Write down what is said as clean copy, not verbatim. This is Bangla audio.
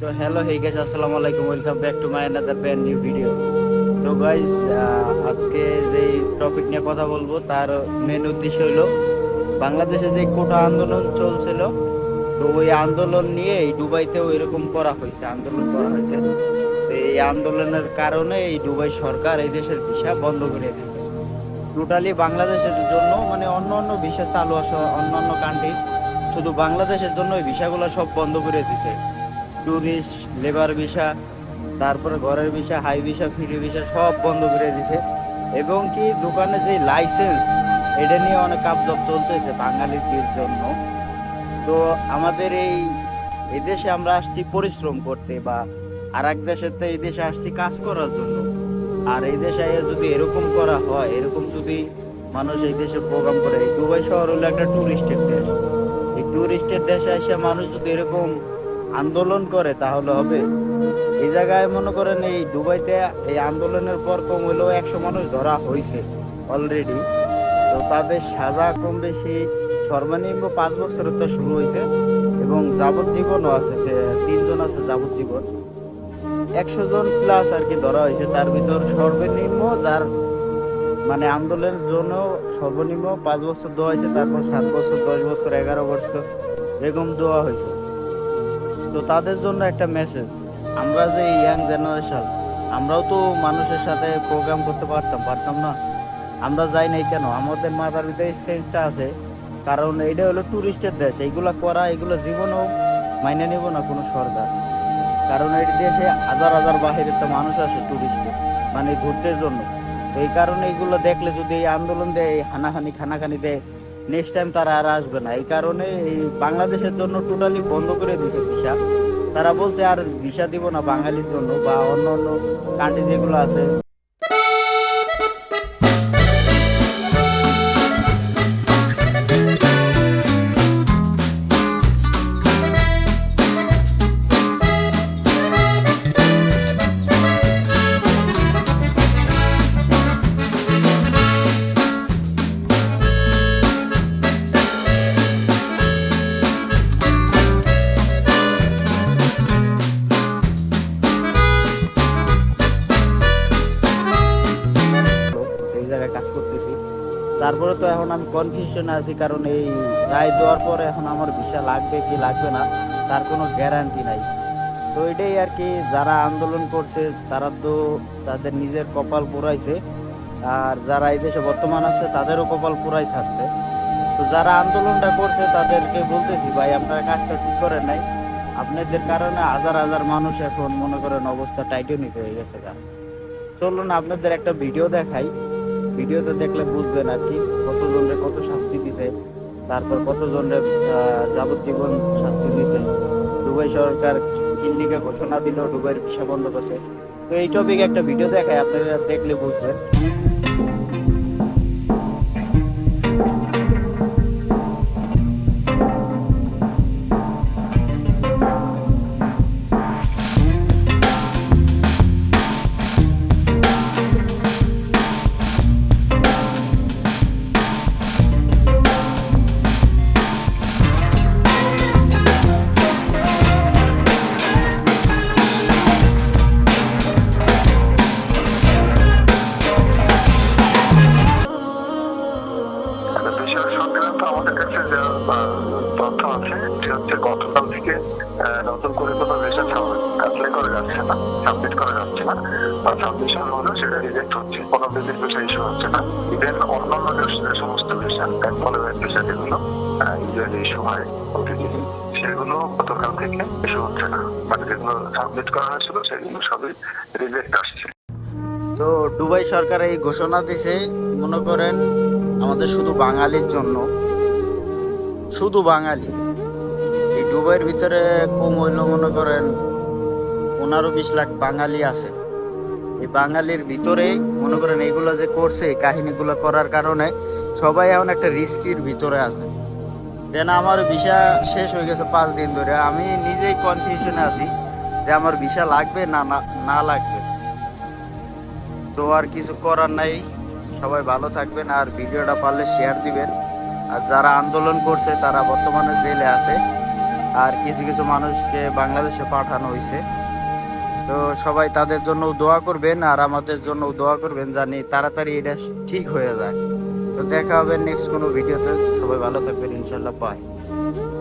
তো হ্যালো হে গাইস, আসসালামু আলাইকুম, welcome back to my another brand new video. তো গাইস, আজকে যে টপিক নিয়ে কথা বলবো তার মেন উদ্দেশ্য হলো বাংলাদেশে যে কোটা আন্দোলন চলছিল। তো ওই আন্দোলন নিয়ে এই দুবাইতেও এরকম করা হয়েছে, আন্দোলন করা হয়েছে। তো এই আন্দোলনের কারণে এই দুবাই সরকার এই দেশের ভিসা বন্ধ করে দিয়েছে টোটালি বাংলাদেশের জন্য। মানে অন্য অন্য ভিসা চালু আসা অন্য অন্য কান্ট্রি, শুধু বাংলাদেশের জন্য ওই ভিসাগুলো সব বন্ধ করে দিছে। ট্যুরিস্ট, লেবার ভিসা, তারপরে ঘরের visa, high visa, free visa সব বন্ধ করে দিছে। এবং কি দোকানে যে লাইসেন্স, এটা নিয়ে অনেক কাপজপ চলতেছে বাঙালিদের জন্য। তো আমাদের এই দেশে আমরা আসছি পরিশ্রম করতে, বা আর এক দেশের তো এই দেশে আসছি কাজ করার জন্য। আর এই দেশে যদি এরকম করা হয়, এরকম যদি মানুষ এই দেশে প্রোগ্রাম করে, এই দুবাই শহর হলো একটা ট্যুরিস্টের দেশ। এই ট্যুরিস্টের দেশে এসে মানুষ যদি এরকম আন্দোলন করে তাহলে হবে? এই জায়গায় মনে করেন এই দুবাইতে এই আন্দোলনের পর কম হইলেও 100 মানুষ ধরা হয়েছে অলরেডি। তো তাদের সাজা কম বেশি সর্বনিম্ন 5 বছরের তো শুরু হয়েছে, এবং যাবজ্জীবনও আছে, 3 জন আছে যাবজ্জীবন। 100 জন প্লাস আর কি ধরা হয়েছে। তার ভিতর সর্বনিম্ন যার মানে আন্দোলনের জন্য সর্বনিম্ন 5 বছর দেওয়া হয়েছে, তারপর 7 বছর, 10 বছর, 11 বছর এরকম দেওয়া হয়েছে। তো তাদের জন্য একটা মেসেজ, আমরা যে ইয়াং জেনারেশন, আমরাও তো মানুষের সাথে প্রোগ্রাম করতে পারতাম না? আমরা যাই নাই কেন? আমাদের মাথার ভিতরে সেন্সটা আছে, কারণ এটা হলো ট্যুরিস্টের দেশ। এইগুলা করা, এগুলো জীবনেও মাইনে নিব না কোনো সরকার। কারণ এই দেশে হাজার হাজার বাহিরের তো মানুষ আসে ট্যুরিস্টে, মানে ঘুরতে জন্য। তো এই কারণে এইগুলো দেখলে যদি এই আন্দোলন দেয়, এই হানাহানি খানাখানি দেয়, নেক্সট টাইম তারা আর আসবে না। এই কারণে এই বাংলাদেশের জন্য টোটালি বন্ধ করে দিয়েছে ভিসা। তারা বলছে আর ভিসা দিব না বাঙালির জন্য বা অন্য অন্য কান্ট্রি যেগুলো আছে। এই জায়গায় কাজ করতেছি। তারপরে তো এখন আমি কনফিউশনে আছি, কারণ এই রায় দেওয়ার পরে এখন আমার ভিসা লাগবে কি লাগবে না তার কোনো গ্যারান্টি নাই। তো এটাই আর কি, যারা আন্দোলন করছে তারা তো তাদের নিজের কপাল পুরাইছে, আর যারা এই দেশে বর্তমান আছে তাদেরও কপাল পুরাই ছাড়ছে। তো যারা আন্দোলনটা করছে তাদেরকে বলতেছি, ভাই আপনারা কাজটা ঠিক করেন নাই, আপনাদের কারণে হাজার হাজার মানুষ এখন মনে করেন অবস্থা টাইটানিক হয়ে গেছে গা। চলুন আপনাদের একটা ভিডিও দেখাই, ভিডিওতে দেখলে বুঝবেন আর কি কতজনের কত শাস্তি দিছে, তারপর কতজনের যাবজ্জীবন শাস্তি দিছে। দুবাই সরকার কিল্লিকে ঘোষণা দিল দুবাইয়ের ভিসা বন্ধ করছে। তো এই টপিকে একটা ভিডিও দেখাই, আপনারা দেখলে বুঝবেন। দেশের সংক্রান্ত আমাদের কাছে যে তথ্য আছে, এটি হচ্ছে গতকাল থেকে নতুন করে কোনো ভিসা অ্যাপ্লাই করা যাচ্ছে না, সাবমিট করা যাচ্ছে না, বা সাবমিশন হলো সেটা রিজেক্ট হচ্ছে, কোনো ভিজিট ভিসা ইস্যু হচ্ছে না। ইভেন অন্যান্য যে সমস্ত ভিসা, এমপ্লয়মেন্ট ভিসা যেগুলো ইউজুয়ালি ইস্যু হয় প্রতিদিন, সেগুলো গতকাল থেকে ইস্যু হচ্ছে না। মানে যেগুলো সাবমিট করা হয়েছিল সেগুলো সবই রিজেক্ট আসছে। তো দুবাই সরকার এই ঘোষণা দিছে, মনে করেন আমাদের শুধু বাঙালির জন্য, শুধু বাঙালি। এই দুবাইয়ের ভিতরে কম হইলো মনে করেন 15-20 লাখ বাঙালি আছে। এই বাঙালির ভিতরে মনে করেন এইগুলো যে করছে, এই কাহিনীগুলো করার কারণে সবাই এখন একটা রিস্কির ভিতরে আছে। দেন আমার ভিসা শেষ হয়ে গেছে 5 দিন ধরে, আমি নিজেই কনফিউশনে আছি যে আমার ভিসা লাগবে না না লাগবে। তো আর কিছু করার নাই, সবাই ভালো থাকবেন, আর ভিডিওটা পারলে শেয়ার দিবেন। আর যারা আন্দোলন করছে তারা বর্তমানে জেলে আছে, আর কিছু কিছু মানুষকে বাংলাদেশে পাঠানো হয়েছে। তো সবাই তাদের জন্য দোয়া করবেন আর আমাদের জন্য দোয়া করবেন, জানি তাড়াতাড়ি এটা ঠিক হয়ে যায়। তো দেখা হবে নেক্সট কোনো ভিডিওতে। সবাই ভালো থাকবেন, ইনশাল্লাহ, বাই।